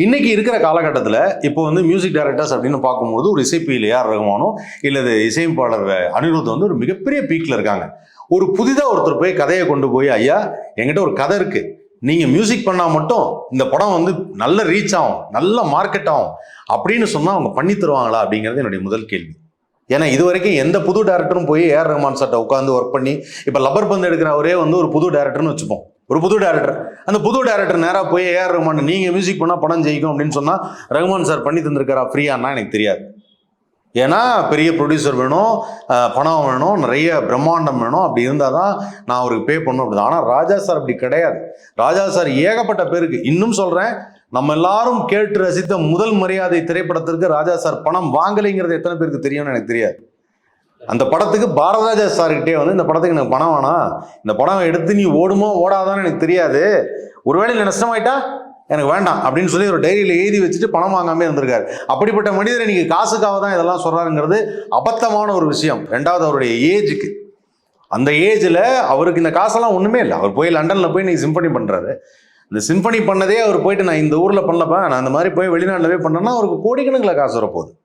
இன்னைக்கு இருக்கிற காலகட்டத்தில் இப்போ வந்து மியூசிக் டைரக்டர்ஸ் அப்படின்னு பார்க்கும்போது ஒரு இசைப்பியில் ஏஆர் ரகுமானோ இல்லது இசையமைப்பாளர் அனிருத் வந்து ஒரு மிகப்பெரிய பீக்ல இருக்காங்க. ஒரு புதிதாக ஒருத்தர் போய் கதையை கொண்டு போய், ஐயா என்கிட்ட ஒரு கதை இருக்கு, நீங்க மியூசிக் பண்ணா மட்டும் இந்த படம் வந்து நல்ல ரீச் ஆகும், நல்ல மார்க்கெட் ஆகும் அப்படின்னு சொன்னா அவங்க பண்ணி தருவாங்களா அப்படிங்கிறது என்னுடைய முதல் கேள்வி. ஏன்னா இது வரைக்கும் எந்த புது டேரக்டரும் போய் ஏஆர் ரகுமான் சார்ட்ட உட்காந்து ஒர்க் பண்ணி, இப்ப லப்பர் பந்து எடுக்கிறவரே வந்து ஒரு புது டேரக்டர்னு வச்சுப்போம், ஒரு புது டேரக்டர். அந்த புது டேரக்டர் நேராக போய் ஏஆர் ரகுமான் நீங்க மியூசிக் பண்ணா படம் ஜெயிக்கும் அப்படின்னு சொன்னா ரகுமான் சார் பண்ணி தந்திருக்காரா ஃப்ரீயானா எனக்கு தெரியாது. ஏன்னா பெரிய ப்ரொடியூசர் வேணும், பணம் வேணும், நிறைய பிரம்மாண்டம் வேணும். அப்படி இருந்தால் தான் நான் அவருக்கு பே பண்ணணும் அப்படி. ஆனால் ராஜா சார் அப்படி கிடையாது. ராஜா சார் ஏகப்பட்ட பேருக்கு, இன்னும் சொல்கிறேன், நம்ம எல்லாரும் கேட்டு ரசித்த முதல் மரியாதை திரைப்படத்திற்கு ராஜா சார் பணம் வாங்கலைங்கிறது எத்தனை பேருக்கு தெரியும்னு எனக்கு தெரியாது. அந்த படத்துக்கு பாரதராஜா சார்கிட்டே வந்து இந்த படத்துக்கு எனக்கு பணம் வேணாம், இந்த படம் எடுத்து நீ ஓடுமோ ஓடாதான்னு எனக்கு தெரியாது, ஒருவேளை இல்லை நஷ்டமாயிட்டா எனக்கு வேண்டாம் அப்படின்னு சொல்லி ஒரு டைரியில் எழுதி வச்சுட்டு பணம் வாங்காமல் இருந்திருக்காரு. அப்படிப்பட்ட மனிதர் இன்னைக்கு காசுக்காக தான் இதெல்லாம் சொல்றாருங்கிறது அபத்தமான ஒரு விஷயம். ரெண்டாவது அவருடைய ஏஜுக்கு, அந்த ஏஜில் அவருக்கு இந்த காசெல்லாம் ஒன்றுமே இல்லை. அவர் போய் லண்டனில் போய் நீ சிம்பனி பண்ணுறாரு. இந்த சிம்பனி பண்ணதே அவர் போயிட்டு நான் இந்த ஊரில் பண்ணலப்பா, நான் இந்த மாதிரி போய் வெளிநாட்டில் போய் பண்ணேன்னா அவருக்கு கோடிக்கணக்கில் காசு வரப்போகுது.